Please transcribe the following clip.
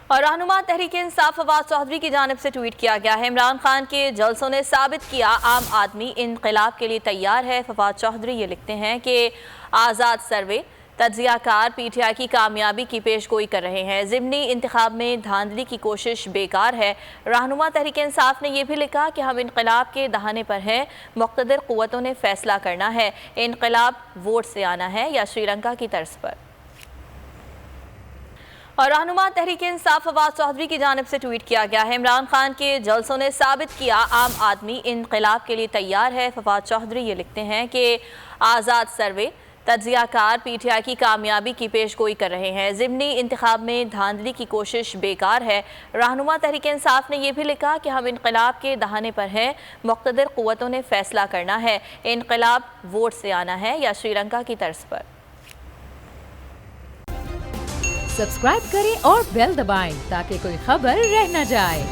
اور رہنما تحریک انصاف فواد چودھری کی جانب سے ٹویٹ کیا گیا ہے، عمران خان کے جلسوں نے ثابت کیا عام آدمی انقلاب کے لیے تیار ہے۔ فواد چودھری یہ لکھتے ہیں کہ آزاد سروے تجزیہ کار پی ٹی آئی کی کامیابی کی پیش گوئی کر رہے ہیں، ضمنی انتخاب میں دھاندلی کی کوشش بیکار ہے۔ رہنما تحریک انصاف نے یہ بھی لکھا کہ ہم انقلاب کے دہانے پر ہیں، مقتدر قوتوں نے فیصلہ کرنا ہے، انقلاب ووٹ سے آنا ہے یا سری لنکا کی طرز پر۔ اور رہنما تحریک انصاف فواد چودھری کی جانب سے ٹویٹ کیا گیا ہے، عمران خان کے جلسوں نے ثابت کیا عام آدمی انقلاب کے لیے تیار ہے۔ فواد چودھری یہ لکھتے ہیں کہ آزاد سروے تجزیہ کار پی ٹی آئی کی کامیابی کی پیش گوئی کر رہے ہیں، ضمنی انتخاب میں دھاندلی کی کوشش بیکار ہے۔ رہنما تحریک انصاف نے یہ بھی لکھا کہ ہم انقلاب کے دہانے پر ہیں، مقتدر قوتوں نے فیصلہ کرنا ہے، انقلاب ووٹ سے آنا ہے یا سری لنکا کی طرز پر۔ سبسکرائب کریں اور بیل دبائیں تاکہ کوئی خبر رہ نہ جائے۔